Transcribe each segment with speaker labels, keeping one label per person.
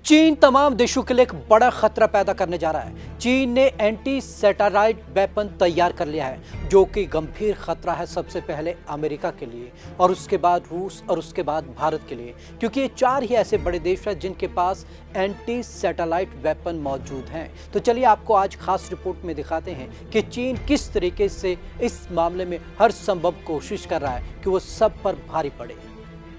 Speaker 1: चीन तमाम देशों के लिए एक बड़ा खतरा पैदा करने जा रहा है। चीन ने एंटी सैटेलाइट वेपन तैयार कर लिया है, जो कि गंभीर खतरा है सबसे पहले अमेरिका के लिए, और उसके बाद रूस, और उसके बाद भारत के लिए, क्योंकि ये चार ही ऐसे बड़े देश हैं जिनके पास एंटी सैटेलाइट वेपन मौजूद हैं। तो चलिए आपको आज खास रिपोर्ट में दिखाते हैं कि चीन किस तरीके से इस मामले में हर संभव कोशिश कर रहा है कि वो सब पर भारी पड़े।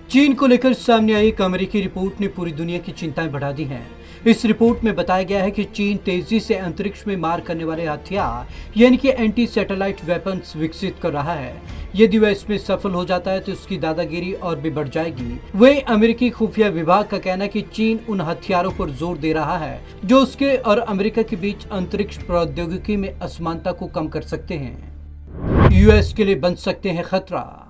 Speaker 1: चीन को लेकर सामने आई एक अमेरिकी रिपोर्ट ने पूरी दुनिया की चिंताएं बढ़ा दी हैं। इस रिपोर्ट में बताया गया है कि चीन तेजी से अंतरिक्ष में मार करने वाले हथियार यानी कि एंटी सैटेलाइट वेपन्स विकसित कर रहा है। यदि वह इसमें सफल हो जाता है तो उसकी दादागिरी और भी बढ़ जाएगी। वही अमेरिकी खुफिया विभाग का कहना है कि चीन उन हथियारों पर जोर दे रहा है जो उसके और अमेरिका के बीच अंतरिक्ष प्रौद्योगिकी में असमानता को कम कर सकते हैं। यूएस के लिए बन सकते हैं खतरा।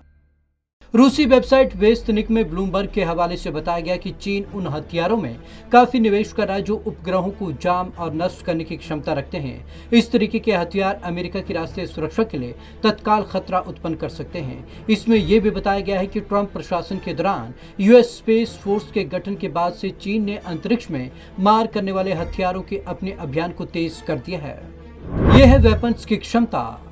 Speaker 1: रूसी वेबसाइट वेस्तनिक में ब्लूमबर्ग के हवाले से बताया गया कि चीन उन हथियारों में काफी निवेश कर रहा है जो उपग्रहों को जाम और नष्ट करने की क्षमता रखते हैं। इस तरीके के हथियार अमेरिका की राष्ट्रीय सुरक्षा के लिए तत्काल खतरा उत्पन्न कर सकते हैं। इसमें यह भी बताया गया है कि ट्रंप प्रशासन के दौरान यूएस स्पेस फोर्स के गठन के बाद से चीन ने अंतरिक्ष में मार करने वाले हथियारों के अपने अभियान को तेज कर दिया है। यह है वेपन्स की क्षमता।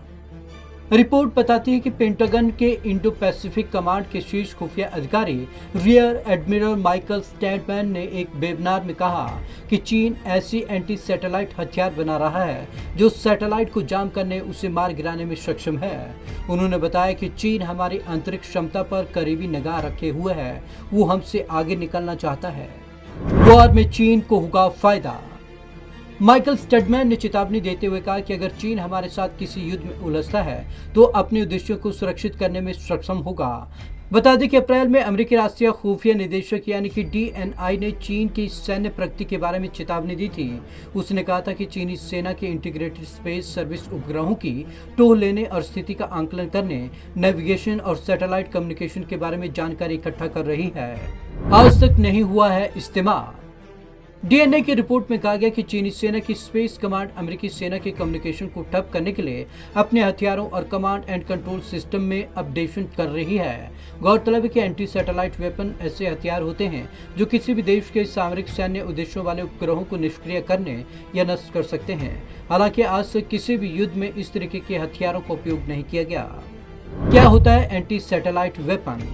Speaker 1: रिपोर्ट बताती है कि पेंटागन के इंडो पैसिफिक कमांड के शीर्ष खुफिया अधिकारी रियर एडमिरल माइकल स्टैडमैन ने एक वेबिनार में कहा कि चीन ऐसी एंटी सैटेलाइट हथियार बना रहा है जो सैटेलाइट को जाम करने, उसे मार गिराने में सक्षम है। उन्होंने बताया कि चीन हमारी अंतरिक्ष क्षमता पर करीबी निगाह रखे हुए है, वो हमसे आगे निकलना चाहता है। वॉर में चीन को होगा फायदा। माइकल स्टैडमैन ने चेतावनी देते हुए कहा कि अगर चीन हमारे साथ किसी युद्ध में उलझता है तो अपने उद्देश्यों को सुरक्षित करने में सक्षम होगा। बता दें कि अप्रैल में अमेरिकी राष्ट्रीय खुफिया निदेशक यानी कि डीएनआई ने चीन की सैन्य प्रगति के बारे में चेतावनी दी थी। उसने कहा था कि चीनी सेना के इंटीग्रेटेड स्पेस सर्विस उपग्रहों की टोह लेने और स्थिति का आंकलन करने, नेविगेशन और सैटेलाइट कम्युनिकेशन के बारे में जानकारी इकट्ठा कर रही है। आज तक नहीं हुआ है इस्तेमाल। डीएनए की रिपोर्ट में कहा गया कि चीनी सेना की स्पेस कमांड अमेरिकी सेना के कम्युनिकेशन को ठप करने के लिए अपने हथियारों और कमांड एंड कंट्रोल सिस्टम में अपडेशन कर रही है। गौरतलब है कि एंटी सैटेलाइट वेपन ऐसे हथियार होते हैं जो किसी भी देश के सामरिक सैन्य उद्देश्यों वाले उपग्रहों को निष्क्रिय करने या नष्ट कर सकते हैं। हालांकि आज तक किसी भी युद्ध में इस तरीके के हथियारों का उपयोग नहीं किया गया। क्या होता है anti satellite weapon?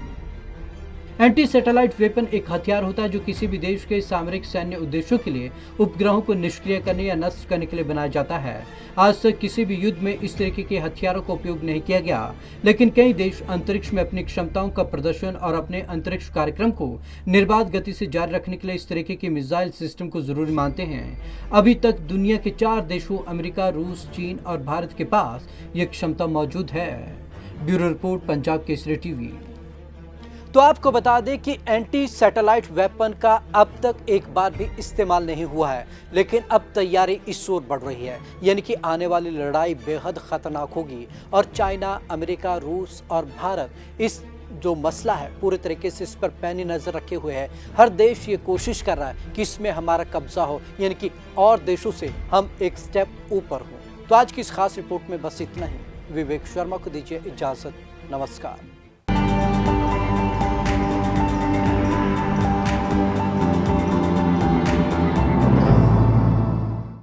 Speaker 1: Anti satellite weapon एक हथियार होता है जो किसी भी देश के सामरिक सैन्य उद्देश्यों के लिए उपग्रहों को निष्क्रिय करने या नष्ट करने के लिए बनाया जाता है। आज तक किसी भी युद्ध में इस तरीके के हथियारों का उपयोग नहीं किया गया, लेकिन कई देश अंतरिक्ष में अपनी क्षमताओं का प्रदर्शन और अपने अंतरिक्ष कार्यक्रम को निर्बाध गति से जारी रखने के लिए इस तरीके के मिसाइल सिस्टम को जरूरी मानते हैं। अभी तक दुनिया के 4 देशों अमेरिका, रूस, चीन और भारत के पास ये क्षमता मौजूद है। Bureau report, Punjab Kesari TV. तो आपको बता दें कि एंटी सैटेलाइट वेपन का अब तक एक बार भी इस्तेमाल नहीं हुआ है, लेकिन अब तैयारी इस ओर बढ़ रही है, यानी कि आने वाली लड़ाई बेहद खतरनाक होगी और चाइना, अमेरिका, रूस और भारत इस जो मसला है पूरे तरीके से इस पर पैनी नज़र रखे हुए है। हर देश ये कोशिश कर रहा है कि इसमें हमारा कब्जा हो, यानी कि और देशों से हम एक स्टेप ऊपर हों। तो आज की इस खास रिपोर्ट में बस इतना ही। विवेक शर्मा को दीजिए इजाज़त। नमस्कार।